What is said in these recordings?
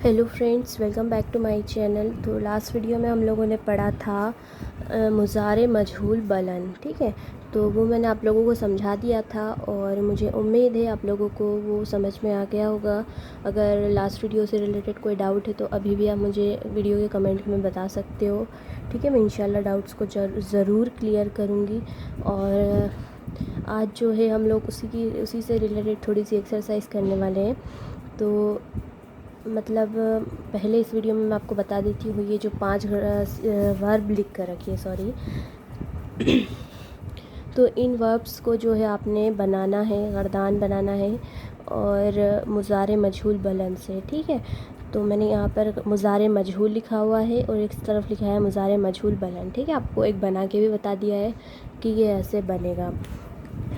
Hello friends, welcome back to my channel. तो last video में हम लोगों ने पढ़ा था मुज़ारे मजहूल बलन। ठीक है, तो वो मैंने आप लोगों को समझा दिया था और मुझे उम्मीद है आप लोगों को वो समझ में आ गया होगा। अगर लास्ट वीडियो से रिलेटेड कोई डाउट है तो अभी भी आप मुझे वीडियो के कमेंट में बता सकते हो। ठीक है, मैं इंशाल्लाह डाउट्स को ज़रूर क्लियर करूँगी। और आज जो है हम लोग उसी से रिलेटेड थोड़ी सी एक्सरसाइज करने वाले हैं। तो मतलब पहले इस वीडियो में मैं आपको बता देती हूँ, ये जो 5 वर्ब लिख कर रखिए, सॉरी। तो इन वर्ब्स को जो है आपने बनाना है, गर्दान बनाना है और मुज़ारे मजहूल बलन से। ठीक है, तो मैंने यहाँ पर मुज़ारे मजहूल लिखा हुआ है और एक तरफ लिखा है मुज़ारे मजहूल बलन। ठीक है, आपको एक बना के भी बता दिया है कि ये ऐसे बनेगा।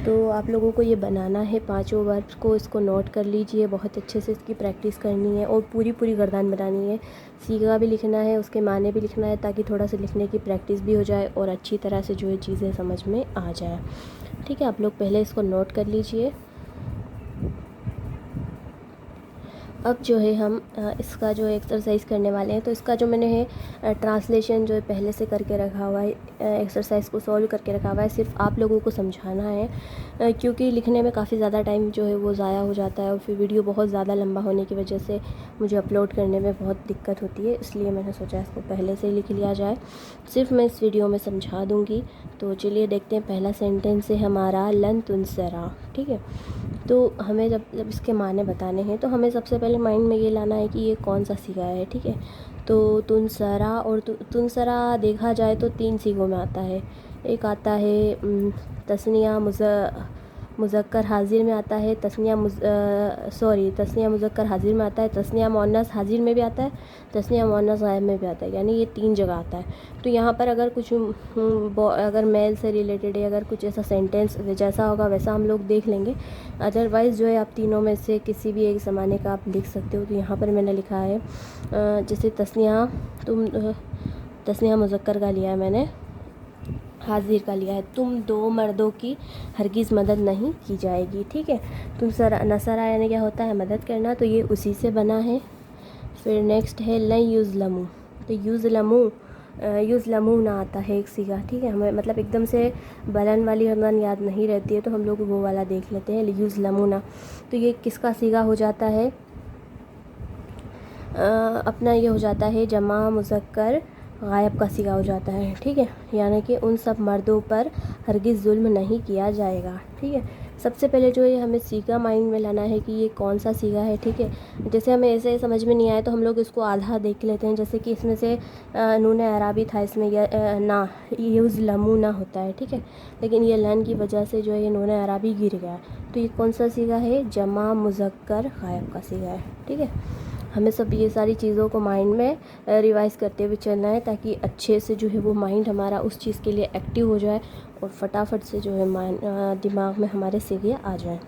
तो आप लोगों को ये बनाना है, पांचों वर्ब्स को इसको नोट कर लीजिए, बहुत अच्छे से इसकी प्रैक्टिस करनी है और पूरी गर्दान बनानी है। सीगा भी लिखना है, उसके माने भी लिखना है, ताकि थोड़ा सा लिखने की प्रैक्टिस भी हो जाए और अच्छी तरह से जो है चीज़ें समझ में आ जाए। ठीक है, आप लोग पहले इसको नोट कर लीजिए। अब जो है हम इसका जो एक्सरसाइज करने वाले हैं। तो इसका जो मैंने है ट्रांसलेशन जो है पहले से करके रखा हुआ है, एक्सरसाइज को सॉल्व करके रखा हुआ है, सिर्फ आप लोगों को समझाना है। क्योंकि लिखने में काफ़ी ज़्यादा टाइम जो है वो ज़ाया हो जाता है और फिर वीडियो बहुत ज़्यादा लंबा होने की वजह से मुझे अपलोड करने में बहुत दिक्कत होती है, इसलिए मैंने सोचा इसको पहले से ही लिख लिया जाए। सिर्फ मैं इस वीडियो में समझा दूँगी। तो चलिए देखते हैं, पहला सेंटेंस है हमारा लन तुनसरा। ठीक है, तो हमें जब इसके माने बताने हैं तो हमें सबसे पहले माइंड में ये लाना है कि ये कौन सा सीगा है। ठीक है, तो तुनसरा और तुनसरा देखा जाए तो 3 सीगों में आता है। एक आता है तस्निया मुज़क्कर हाजिर में आता है, तस्निया मुज़क्कर हाजिर में आता है, तस्निया मुअन्नस हाजिर में भी आता है, तस्निया मुअन्नस गायब में भी आता है, यानी ये 3 जगह आता है। तो यहाँ पर अगर कुछ अगर मेल से रिलेटेड है, अगर कुछ ऐसा सेंटेंस जैसा होगा वैसा हम लोग देख लेंगे। अदरवाइज़ जो है आप तीनों में से किसी भी एक ज़माने का आप लिख सकते हो। तो यहाँ पर मैंने लिखा है जैसे तस्निया मुज़क्कर का लिया है मैंने, हाजिर का लिया है, तुम 2 मर्दों की हरगिज़ मदद नहीं की जाएगी। ठीक है, नसरा यानी क्या होता है, मदद करना, तो ये उसी से बना है। फिर नेक्स्ट है लन युज़लमू। तो युज़लमू ना आता है एक सीगा। ठीक है, हमें मतलब एकदम से बलन वाली गर्दान याद नहीं रहती है, तो हम लोग वो वाला देख लेते हैं, युज़लमू ना। तो ये किसका सीगा हो जाता है, अपना ये हो जाता है जमा मुज़क्कर गायब का सीगा हो जाता है। ठीक है, यानी कि उन सब मर्दों पर हरगिज़ जुल्म नहीं किया जाएगा। ठीक है, सबसे पहले जो है हमें सीगा माइंड में लाना है कि ये कौन सा सीगा है। ठीक है, जैसे हमें ऐसे समझ में नहीं आए तो हम लोग इसको आधा देख लेते हैं। जैसे कि इसमें से नून अराबी था, इसमें ना युज़लमू ना होता है। ठीक है, लेकिन ये लन की वजह से जो है ये नून अराबी गिर गया। तो ये कौन सा सीगा है, जमा मुज़क्कर गायब का सीगा है। ठीक है, हमें सब ये सारी चीज़ों को माइंड में रिवाइज़ करते हुए चलना है, ताकि अच्छे से जो है वो माइंड हमारा उस चीज़ के लिए एक्टिव हो जाए और फटाफट से जो है दिमाग में हमारे सीगे आ जाए।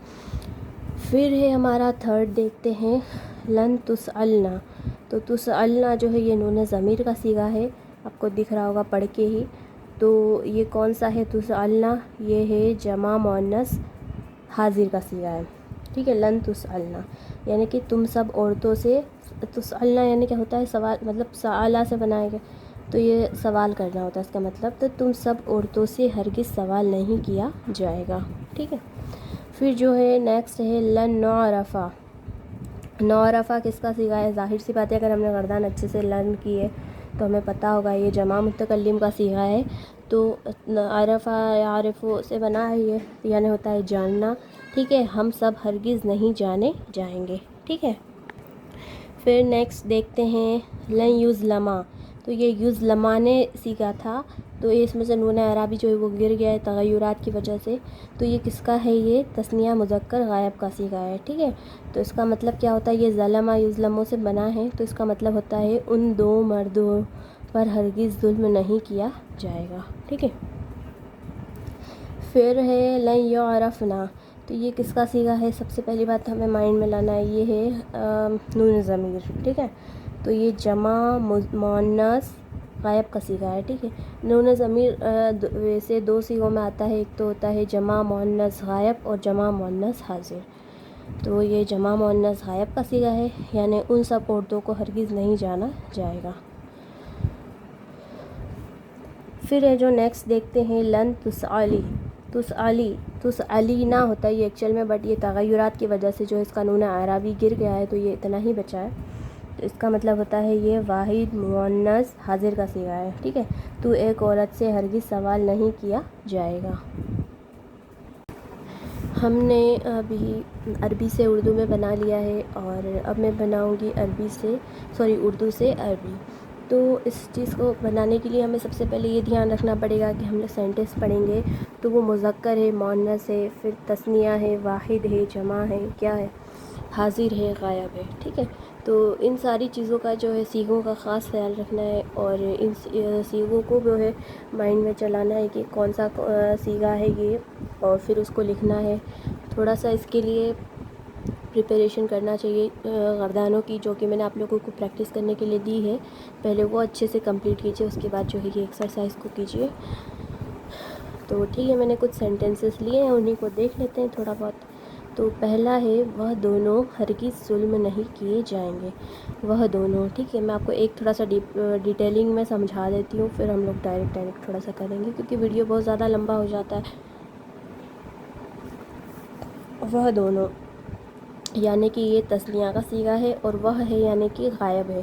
फिर है हमारा थर्ड, देखते हैं लन तुसअलना। तो तुसअलना जो है ये नून ज़मीर का सीगा है, आपको दिख रहा होगा पढ़ के ही। तो ये कौन सा है तुसअलना, ये है जमा मुअन्नस हाजिर का सीगा है। ठीक है, लन तुसअलना यानी कि तुम सब औरतों से, तुसअलना यानी क्या होता है, सवाल, मतलब सआला से बनाया गया, तो ये सवाल करना होता है इसका मतलब। तो तुम सब औरतों से हरगिज़ सवाल नहीं किया जाएगा। ठीक है, फिर जो है नेक्स्ट है लन नौरफ़ा। नौरफ़ा किसका सीगा है, ज़ाहिर सी बात है अगर हमने गर्दान अच्छे से लर्न की है तो हमें पता होगा ये जमा मुतकल्लिम का सीगा है। तो अरफ़ा यारिफ़ु से बना है ये, यानी होता है जानना। ठीक है, हम सब हरगिज़ नहीं जाने जाएंगे। ठीक है, फिर नेक्स्ट देखते हैं लन युज़लमा। तो ये युज़लमा ने सीखा था, तो ये इसमें से नून अराबी जो है वो गिर गया है तग़य्युरात की वजह से। तो ये किसका है, ये तस्निया मुज़क्कर गायब का सीगा है। ठीक है, तो इसका मतलब क्या होता है, ये ज़लमा युज़लमों से बना है, तो इसका मतलब होता है उन 2 मर्दों पर हरगिज़ जुल्म नहीं किया जाएगा। ठीक है, फिर है लन युअरफ़ना। तो ये किसका सीगा है, सबसे पहली बात हमें माइंड में लाना है, ये है नून ज़मीर। ठीक है, तो ये जमा मुअन्नस गायब का सीगा है। ठीक है, नून ज़मीर वैसे 2 सीगों में आता है, एक तो होता है जमा मुअन्नस गायब और जमा मुअन्नस हाजिर। تو یہ جمع مؤنث غائب کا صیغہ ہے، یعنی ان سب عورتوں کو ہرگز نہیں جانا جائے گا۔ پھر ہے جو نیکسٹ دیکھتے ہیں لن تسعلی، تسعلی نہ ہوتا ہے یہ ایکچوئل میں، بٹ یہ تغیرات کی وجہ سے جو اس کا نون اعرابی گر گیا ہے تو یہ اتنا ہی بچا ہے۔ تو اس کا مطلب ہوتا ہے یہ واحد مؤنث حاضر کا صیغہ ہے، ٹھیک ہے۔ تو ایک عورت سے ہرگز سوال نہیں کیا جائے گا۔ ہم نے ابھی عربی سے اردو میں بنا لیا ہے، اور اب میں بناؤں گی اردو سے عربی۔ تو اس چیز کو بنانے کے لیے ہمیں سب سے پہلے یہ دھیان رکھنا پڑے گا کہ ہم لوگ سینٹنس پڑھیں گے تو وہ مذکر ہے، مؤنث ہے، پھر تثنیہ ہے، واحد ہے، جمع ہے، کیا ہے، حاضر ہے، غائب ہے، ٹھیک ہے۔ تو ان ساری چیزوں کا جو ہے صیغوں کا خاص خیال رکھنا ہے، اور ان صیغوں کو جو ہے مائنڈ میں چلانا ہے کہ کون سا صیغہ ہے یہ، اور پھر اس کو لکھنا ہے۔ تھوڑا سا اس کے لیے پریپریشن کرنا چاہیے گردانوں کی، جو کہ میں نے آپ لوگوں کو پریکٹس کرنے کے لیے دی ہے، پہلے وہ اچھے سے کمپلیٹ کیجیے، اس کے بعد جو ہے یہ ایکسرسائز کو کیجیے۔ تو ٹھیک ہے، میں نے کچھ سینٹنسز لیے ہیں، انہیں کو دیکھ لیتے ہیں تھوڑا بہت۔ تو پہلا ہے وہ دونوں ہرگز ظلم نہیں کیے جائیں گے، وہ دونوں، ٹھیک ہے۔ میں آپ کو ایک تھوڑا سا ڈیٹیلنگ میں سمجھا دیتی ہوں، پھر ہم لوگ ڈائریکٹ تھوڑا سا کریں گے کیونکہ ویڈیو بہت زیادہ لمبا ہو جاتا ہے۔ وہ دونوں یعنی کہ یہ تثنیہ کا صیغہ ہے، اور وہ ہے یعنی کہ غائب ہے،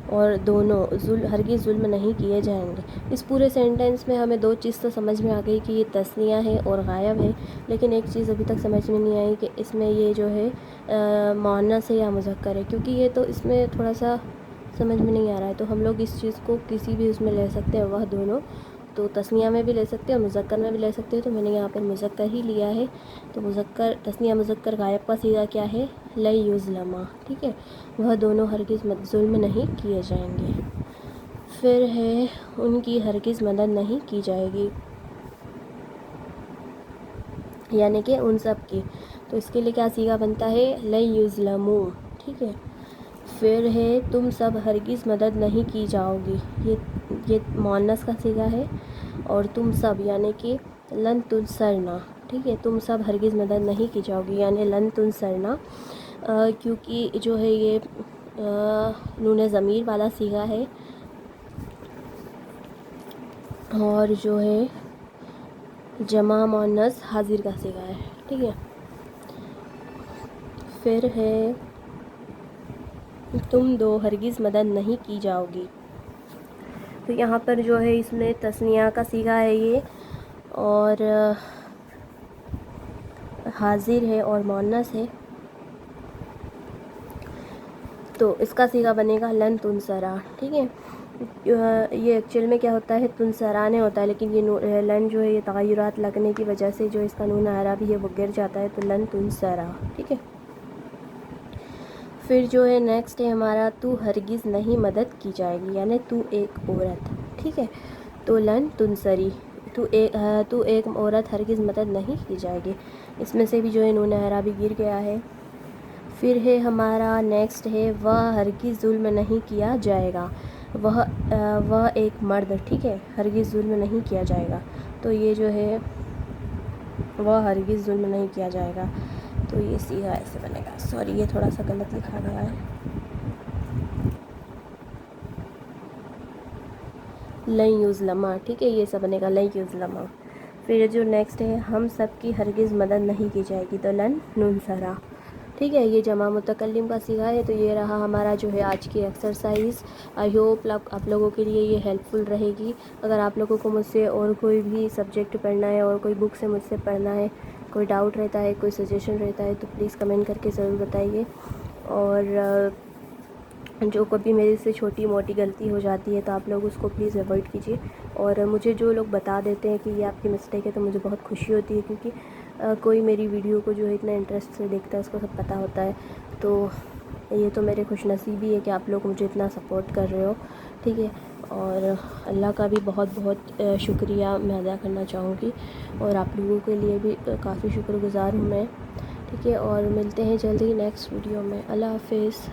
اور دونوں ہرگز ظلم نہیں کیے جائیں گے۔ اس پورے سینٹنس میں ہمیں دو چیز تو سمجھ میں آ گئی کہ یہ تثنیہ ہے اور غائب ہے، لیکن ایک چیز ابھی تک سمجھ میں نہیں آئی کہ اس میں یہ جو ہے مؤنث ہے یا مذکر ہے، کیونکہ یہ تو اس میں تھوڑا سا سمجھ میں نہیں آ رہا ہے۔ تو ہم لوگ اس چیز کو کسی بھی اس میں لے سکتے ہیں، وہ دونوں، تو تثنیہ میں بھی لے سکتے ہیں اور مذکر میں بھی لے سکتے ہیں، تو میں نے یہاں پر مذکر ہی لیا ہے۔ تو مذکر تثنیہ مذکر غائب کا صیغہ کیا ہے؟ لن یظلما، ٹھیک ہے، وہ دونوں ہرگز ظلم نہیں کیے جائیں گے۔ پھر ہے ان کی ہرگز مدد نہیں کی جائے گی، یعنی کہ ان سب کی۔ تو اس کے لیے کیا صیغہ بنتا ہے؟ لن یظلموا، ٹھیک ہے۔ پھر ہے تم سب ہرگز مدد نہیں کی جاؤ گی، یہ مؤنث کا صیغہ ہے، اور تم سب یعنی کہ لن تنصرنا، ٹھیک ہے، تم سب ہرگز مدد نہیں کی جاؤ گی، یعنی لن تنصرنا، کیونکہ جو ہے یہ نون ضمیر والا صیغہ ہے، اور جو ہے جمع مؤنث حاضر کا صیغہ ہے، ٹھیک ہے۔ پھر ہے تم دو ہرگز مدد نہیں کی جاؤ گی، تو یہاں پر جو ہے اس میں تثنیہ کا صیغہ ہے یہ، اور حاضر ہے اور مؤنث ہے، تو اس کا صیغہ بنے گا لن تنصرا، ٹھیک ہے۔ یہ ایکچوئل میں کیا ہوتا ہے؟ تنصرانے ہوتا ہے، لیکن یہ لن جو ہے یہ تغیرات لگنے کی وجہ سے جو اس کا نون اعرابی ہے وہ گر جاتا ہے، تو لن تنصرا، ٹھیک ہے۔ پھر جو ہے نیکسٹ ہے ہمارا تو ہرگز نہیں مدد کی جائے گی، یعنی تو ایک عورت، ٹھیک ہے۔ تو لن تنصری، تو ایک عورت ہرگز مدد نہیں کی جائے گی، اس میں سے بھی جو ہے نون اعرابی گر گیا ہے۔ پھر ہے ہمارا نیکسٹ ہے وہ ہرگز ظلم نہیں کیا جائے گا، وہ ایک مرد، ٹھیک ہے، ہرگز ظلم نہیں کیا جائے گا، تو یہ جو ہے وہ ہرگز ظلم نہیں کیا جائے گا، تو یہ صیغہ ایسے بنے گا۔ سوری، یہ تھوڑا سا غلط لکھا گیا ہے، لن یظلما، ٹھیک ہے، یہ سب بنے گا لن یظلما۔ پھر جو نیکسٹ ہے ہم سب کی ہرگز مدد نہیں کی جائے گی، تو لن ننصرا، ٹھیک ہے، یہ جمع متکلم کا صیغہ ہے۔ تو یہ رہا ہمارا جو ہے آج کی ایکسرسائز۔ آئی ہوپ آپ لوگوں کے لیے یہ ہیلپ فل رہے گی۔ اگر آپ لوگوں کو مجھ سے اور کوئی بھی سبجیکٹ پڑھنا ہے، اور کوئی بک سے مجھ سے پڑھنا ہے، کوئی ڈاؤٹ رہتا ہے، کوئی سجیشن رہتا ہے، تو پلیز کمنٹ کر کے ضرور بتائیے، اور جو کبھی میرے سے چھوٹی موٹی غلطی ہو جاتی ہے تو آپ لوگ اس کو پلیز اوائڈ کیجیے، اور مجھے جو لوگ بتا دیتے ہیں کہ یہ آپ کی مسٹیک ہے تو مجھے بہت خوشی ہوتی ہے، کیونکہ کوئی میری ویڈیو کو جو ہے اتنا انٹرسٹ سے دیکھتا ہے، اس کو سب پتہ ہوتا ہے، تو یہ تو میرے خوش نصیبی ہے کہ آپ لوگ مجھے اتنا سپورٹ کر رہے ہو، ٹھیک ہے۔ اور اللہ کا بھی بہت بہت شکریہ میں ادا کرنا چاہوں گی، اور آپ لوگوں کے لیے بھی کافی شکر گزار ہوں میں، ٹھیک ہے۔ اور ملتے ہیں جلدی نیکسٹ ویڈیو میں، اللہ حافظ۔